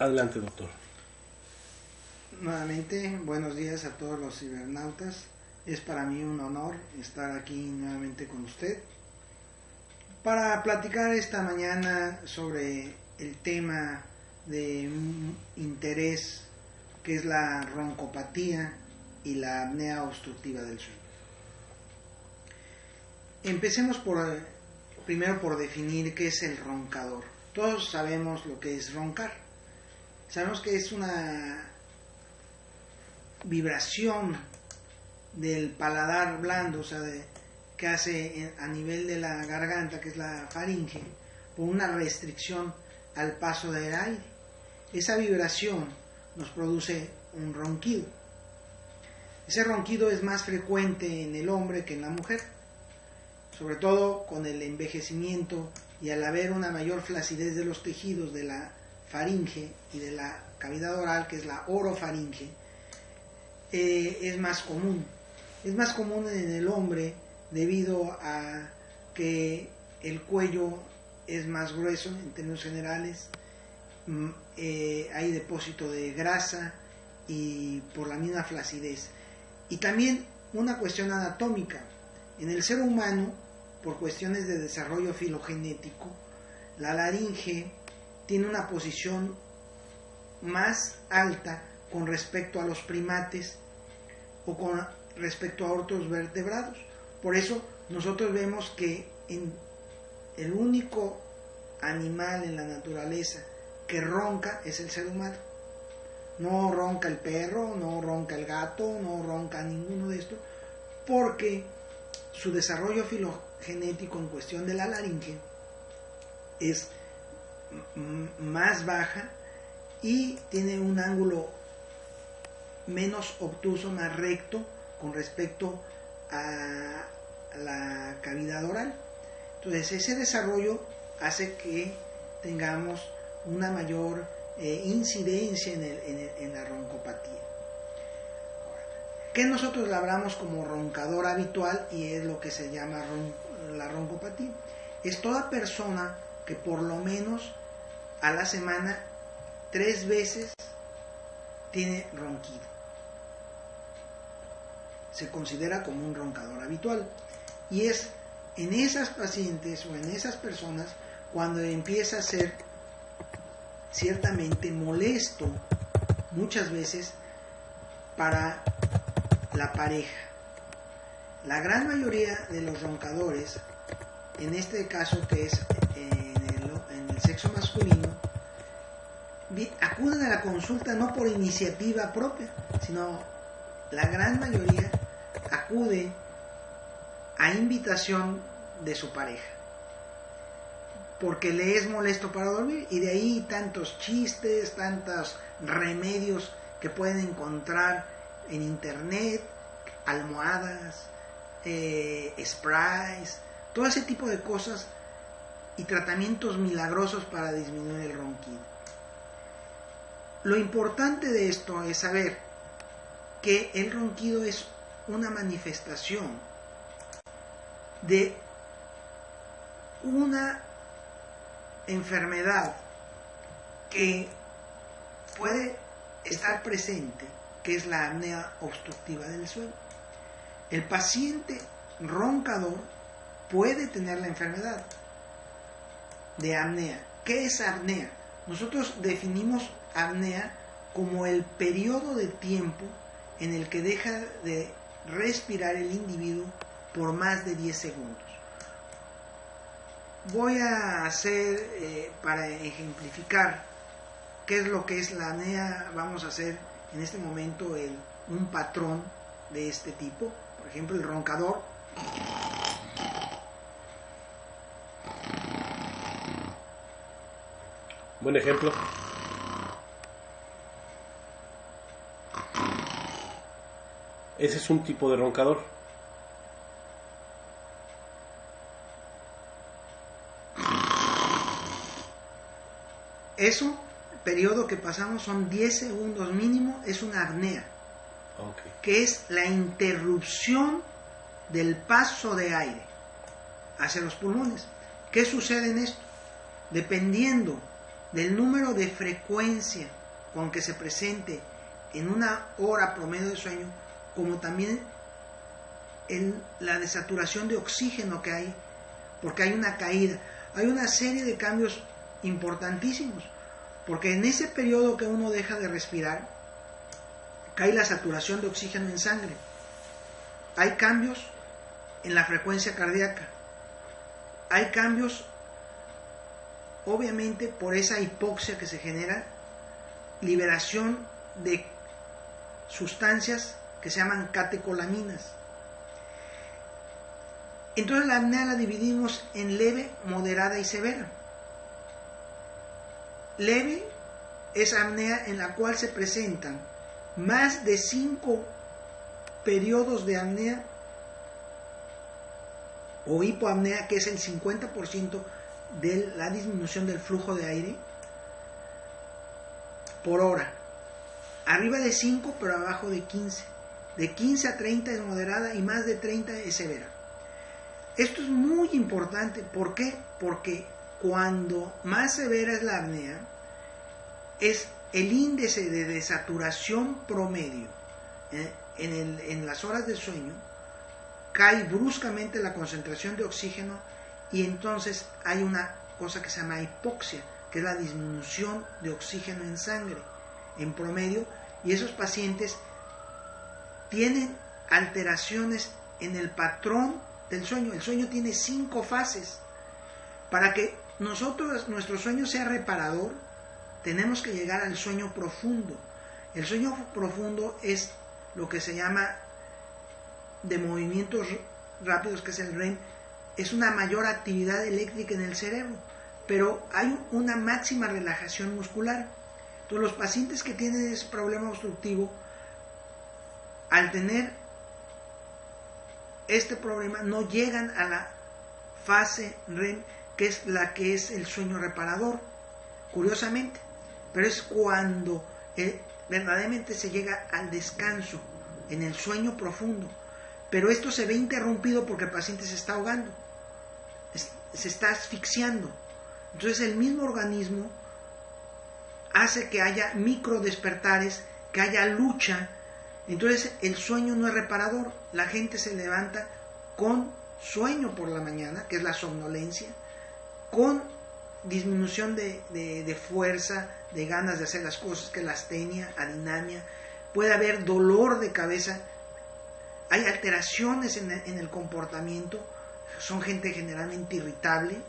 Adelante, doctor. Nuevamente, buenos días a todos los cibernautas. Es para mí un honor estar aquí nuevamente con usted para platicar esta mañana sobre el tema de interés que es la roncopatía y la apnea obstructiva del sueño. Empecemos primero por definir qué es el roncador. Todos sabemos lo que es roncar. Sabemos que es una vibración del paladar blando, o sea, que hace a nivel de la garganta, que es la faringe, por una restricción al paso del aire. Esa vibración nos produce un ronquido. Ese ronquido es más frecuente en el hombre que en la mujer, sobre todo con el envejecimiento y al haber una mayor flacidez de los tejidos de la faringe y de la cavidad oral, que es la orofaringe. Es más común. Es más común en el hombre debido a que el cuello es más grueso en términos generales, hay depósito de grasa y por la misma flacidez. Y también una cuestión anatómica. En el ser humano, por cuestiones de desarrollo filogenético, la laringe tiene una posición más alta con respecto a los primates o con respecto a otros vertebrados. Por eso nosotros vemos que en el único animal en la naturaleza que ronca es el ser humano. No ronca el perro, no ronca el gato, no ronca ninguno de estos, porque su desarrollo filogenético en cuestión de la laringe es más baja y tiene un ángulo menos obtuso, más recto con respecto a la cavidad oral. Entonces ese desarrollo hace que tengamos una mayor incidencia en la roncopatía. Que nosotros la hablamos como roncador habitual y es lo que se llama la roncopatía. Es toda persona que por lo menos a la semana 3 veces tiene ronquido. Se considera como un roncador habitual. Y es en esas pacientes o en esas personas cuando empieza a ser ciertamente molesto muchas veces para la pareja. La gran mayoría de los roncadores, en este caso que es en el sexo masculino, acuden a la consulta no por iniciativa propia, sino la gran mayoría acude a invitación de su pareja, porque le es molesto para dormir, y de ahí tantos chistes, tantos remedios que pueden encontrar en internet, almohadas, sprays, todo ese tipo de cosas y tratamientos milagrosos para disminuir el ronquido. Lo importante de esto es saber que el ronquido es una manifestación de una enfermedad que puede estar presente, que es la apnea obstructiva del sueño. El paciente roncador puede tener la enfermedad de apnea. ¿Qué es apnea? Nosotros definimos apnea como el periodo de tiempo en el que deja de respirar el individuo por más de 10 segundos. Voy a hacer, para ejemplificar qué es lo que es la apnea, vamos a hacer en este momento un patrón de este tipo. Por ejemplo, el roncador. Buen ejemplo. Ese es un tipo de roncador. Eso, periodo que pasamos son 10 segundos mínimo, es una apnea. Okay. Que es la interrupción del paso de aire hacia los pulmones. ¿Qué sucede en esto? Dependiendo del número de frecuencia con que se presente en una hora promedio de sueño, como también en la desaturación de oxígeno que hay, porque hay una caída. Hay una serie de cambios importantísimos, porque en ese periodo que uno deja de respirar, cae la saturación de oxígeno en sangre. Hay cambios en la frecuencia cardíaca. Hay cambios, obviamente, por esa hipoxia que se genera, liberación de sustancias que se llaman catecolaminas. Entonces la apnea la dividimos en leve, moderada y severa. Leve es apnea en la cual se presentan más de 5 periodos de apnea o hipoapnea, que es el 50% de la disminución del flujo de aire por hora. Arriba de 5, pero abajo de 15. De 15 a 30 es moderada y más de 30 es severa. Esto es muy importante. ¿Por qué? Porque cuando más severa es la apnea, es el índice de desaturación promedio en las horas de sueño, cae bruscamente la concentración de oxígeno y entonces hay una cosa que se llama hipoxia, que es la disminución de oxígeno en sangre en promedio, y esos pacientes tienen alteraciones en el patrón del sueño. El sueño tiene 5 fases. Para que nuestro sueño sea reparador, tenemos que llegar al sueño profundo. El sueño profundo es lo que se llama de movimientos rápidos, que es el REM. Es una mayor actividad eléctrica en el cerebro, pero hay una máxima relajación muscular. Entonces los pacientes que tienen ese problema obstructivo, al tener este problema, no llegan a la fase REM, que es la que es el sueño reparador, curiosamente. Pero es cuando verdaderamente se llega al descanso, en el sueño profundo. Pero esto se ve interrumpido porque el paciente se está ahogando, se está asfixiando. Entonces el mismo organismo hace que haya micro despertares, que haya lucha. Entonces el sueño no es reparador. La gente se levanta con sueño por la mañana, que es la somnolencia, con disminución de fuerza, de ganas de hacer las cosas, que es la astenia, adinamia. Puede haber dolor de cabeza, hay alteraciones en el comportamiento, son gente generalmente irritable.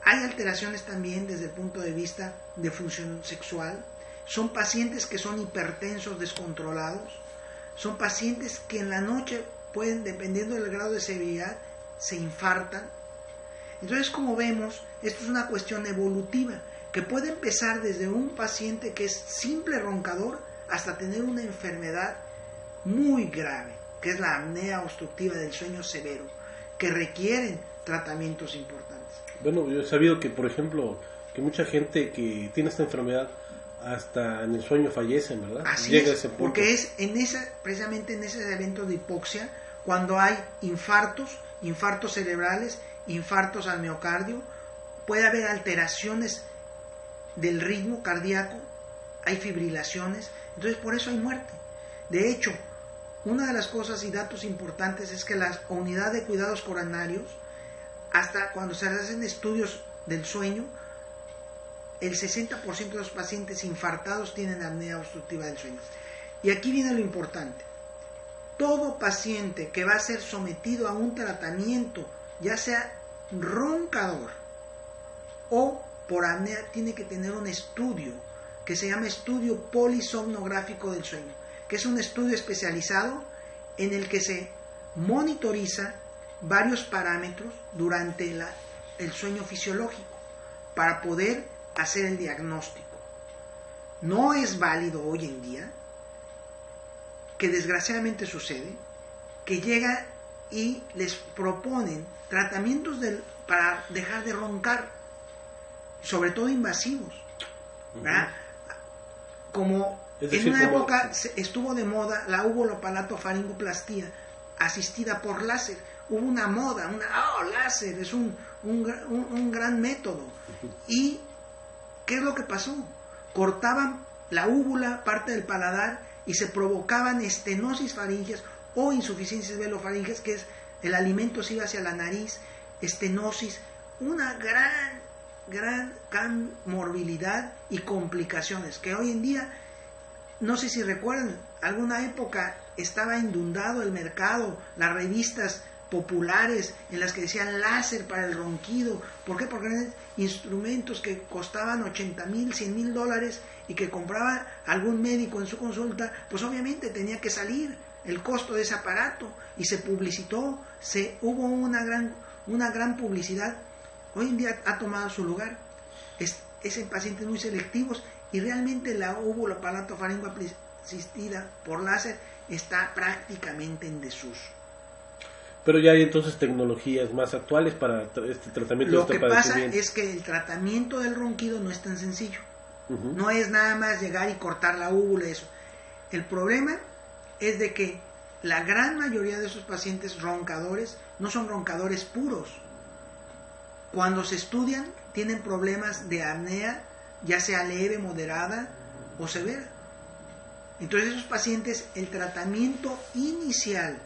Hay alteraciones también desde el punto de vista de función sexual. Son pacientes que son hipertensos, descontrolados. Son pacientes que en la noche pueden, dependiendo del grado de severidad, se infartan. Entonces, como vemos, esto es una cuestión evolutiva, que puede empezar desde un paciente que es simple roncador hasta tener una enfermedad muy grave, que es la apnea obstructiva del sueño severo, que requieren tratamientos importantes. Bueno, yo he sabido que, por ejemplo, que mucha gente que tiene esta enfermedad hasta en el sueño fallecen, ¿verdad? Así llega es, a ese punto. porque es precisamente en ese evento de hipoxia cuando hay infartos cerebrales, infartos al miocardio, puede haber alteraciones del ritmo cardíaco, hay fibrilaciones, entonces por eso hay muerte. De hecho, una de las cosas y datos importantes es que la unidad de cuidados coronarios, hasta cuando se hacen estudios del sueño, el 60% de los pacientes infartados tienen apnea obstructiva del sueño. Y aquí viene lo importante. Todo paciente que va a ser sometido a un tratamiento, ya sea roncador o por apnea, tiene que tener un estudio que se llama estudio polisomnográfico del sueño, que es un estudio especializado en el que se monitoriza varios parámetros durante el sueño fisiológico para poder hacer el diagnóstico. No es válido hoy en día, que desgraciadamente sucede, que llega y les proponen tratamientos para dejar de roncar, sobre todo invasivos, ¿verdad? Como en una época estuvo de moda la uvulopalatofaringoplastía asistida por láser. Hubo una moda, láser es un gran método. Y ¿qué es lo que pasó? Cortaban la úvula, parte del paladar, y se provocaban estenosis faríngeas o insuficiencias velofaríngeas, que es el alimento se iba hacia la nariz, estenosis, una gran morbilidad y complicaciones, que hoy en día, no sé si recuerdan, alguna época estaba inundado el mercado, las revistas populares en las que decían láser para el ronquido. ¿Por qué? Porque eran instrumentos que costaban 80,000, 100,000 dólares y que compraba algún médico en su consulta, pues obviamente tenía que salir el costo de ese aparato y se publicitó, hubo una gran publicidad. Hoy en día ha tomado su lugar, es en pacientes muy selectivos y realmente la úvula palatofaringeo asistida por láser está prácticamente en desuso. Pero ya hay entonces tecnologías más actuales para este tratamiento. Lo que pasa es que el tratamiento del ronquido no es tan sencillo. No es nada más llegar y cortar la úvula, eso. El problema es de que la gran mayoría de esos pacientes roncadores no son roncadores puros. Cuando se estudian tienen problemas de apnea, ya sea leve, moderada o severa. Entonces esos pacientes, el tratamiento inicial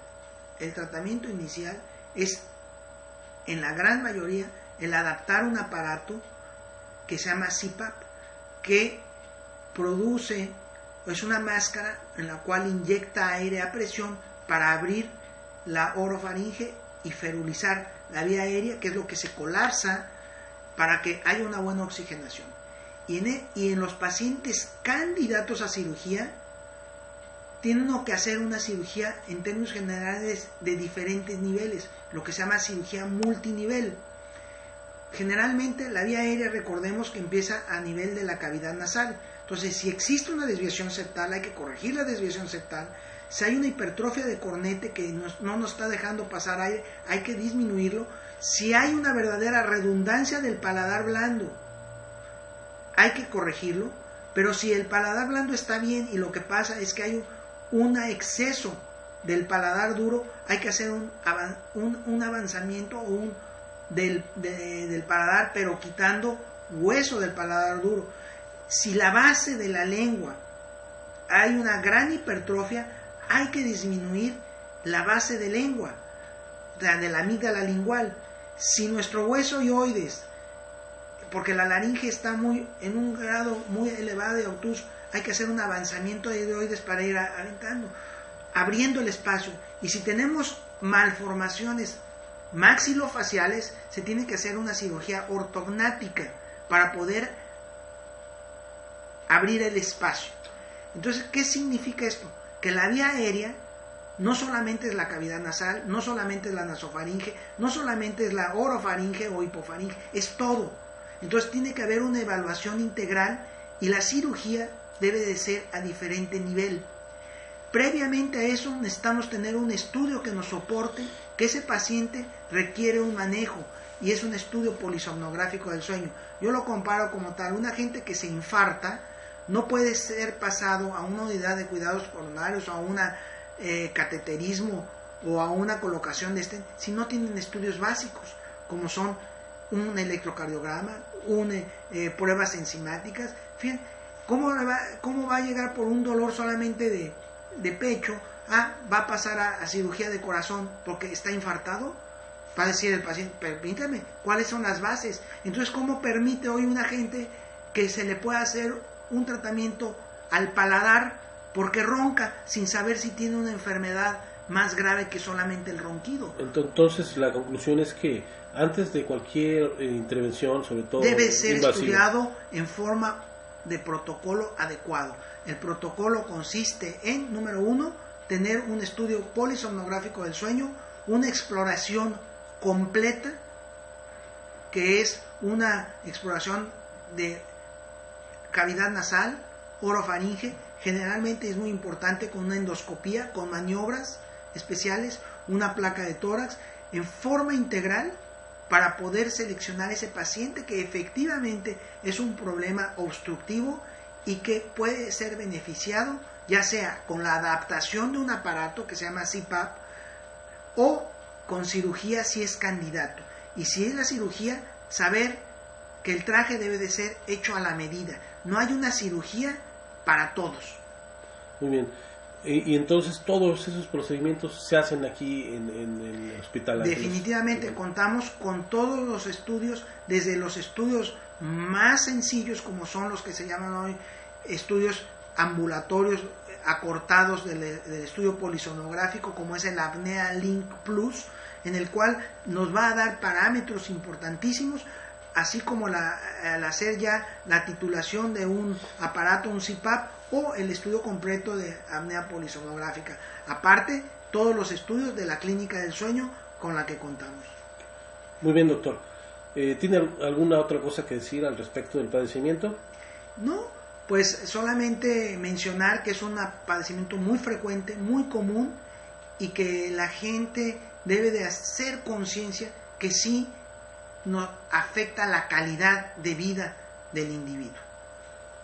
es, en la gran mayoría, el adaptar un aparato que se llama CPAP, que produce, es una máscara en la cual inyecta aire a presión para abrir la orofaringe y ferulizar la vía aérea, que es lo que se colapsa para que haya una buena oxigenación. Y en los pacientes candidatos a cirugía, tiene uno que hacer una cirugía en términos generales de diferentes niveles, lo que se llama cirugía multinivel. Generalmente la vía aérea, recordemos que empieza a nivel de la cavidad nasal. Entonces, si existe una desviación septal, hay que corregir la desviación septal. Si hay una hipertrofia de cornete que no nos está dejando pasar aire, hay que disminuirlo. Si hay una verdadera redundancia del paladar blando, hay que corregirlo. Pero si el paladar blando está bien y lo que pasa es que hay un exceso del paladar duro, hay que hacer un avanzamiento del paladar, pero quitando hueso del paladar duro. Si la base de la lengua hay una gran hipertrofia, hay que disminuir la base de lengua, de la amígdala lingual. Si nuestro hueso hioides, porque la laringe está en un grado muy elevado de obtuso, hay que hacer un avanzamiento de hidroides para ir aventando, abriendo el espacio. Y si tenemos malformaciones maxilofaciales, se tiene que hacer una cirugía ortognática para poder abrir el espacio. Entonces, ¿qué significa esto? Que la vía aérea no solamente es la cavidad nasal, no solamente es la nasofaringe, no solamente es la orofaringe o hipofaringe, es todo. Entonces tiene que haber una evaluación integral y la cirugía debe de ser a diferente nivel. Previamente a eso necesitamos tener un estudio que nos soporte que ese paciente requiere un manejo, y es un estudio polisomnográfico del sueño. Yo lo comparo como tal: una gente que se infarta no puede ser pasado a una unidad de cuidados coronarios, o a un cateterismo o a una colocación de stent si no tienen estudios básicos, como son un electrocardiograma, pruebas enzimáticas. Fíjense, ¿cómo va a llegar por un dolor solamente de pecho? Va a pasar a cirugía de corazón porque está infartado. Va a decir el paciente: permítame, ¿cuáles son las bases? Entonces, ¿cómo permite hoy una gente que se le pueda hacer un tratamiento al paladar porque ronca, sin saber si tiene una enfermedad más grave que solamente el ronquido? Entonces, la conclusión es que antes de cualquier intervención, sobre todo debe ser invasiva, estudiado en forma de protocolo adecuado. El protocolo consiste en, número 1, tener un estudio polisomnográfico del sueño, una exploración completa, que es una exploración de cavidad nasal, orofaringe. Generalmente es muy importante con una endoscopía, con maniobras especiales, una placa de tórax, en forma integral, para poder seleccionar ese paciente que efectivamente es un problema obstructivo y que puede ser beneficiado, ya sea con la adaptación de un aparato que se llama CPAP, o con cirugía si es candidato. Y si es la cirugía, saber que el traje debe de ser hecho a la medida. No hay una cirugía para todos. Muy bien. Y entonces todos esos procedimientos se hacen aquí en el Hospital Ángeles. Definitivamente contamos con todos los estudios, desde los estudios más sencillos como son los que se llaman hoy estudios ambulatorios acortados del estudio polisonográfico, como es el Apnea Link Plus, en el cual nos va a dar parámetros importantísimos, así como al hacer ya la titulación de un aparato, un CPAP, o el estudio completo de apnea polisonográfica. Aparte, todos los estudios de la clínica del sueño con la que contamos. Muy bien, doctor. ¿Tiene alguna otra cosa que decir al respecto del padecimiento? No, pues solamente mencionar que es un padecimiento muy frecuente, muy común, y que la gente debe de hacer conciencia que sí nos afecta la calidad de vida del individuo.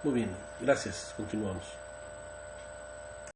Muy bien, gracias. Continuamos.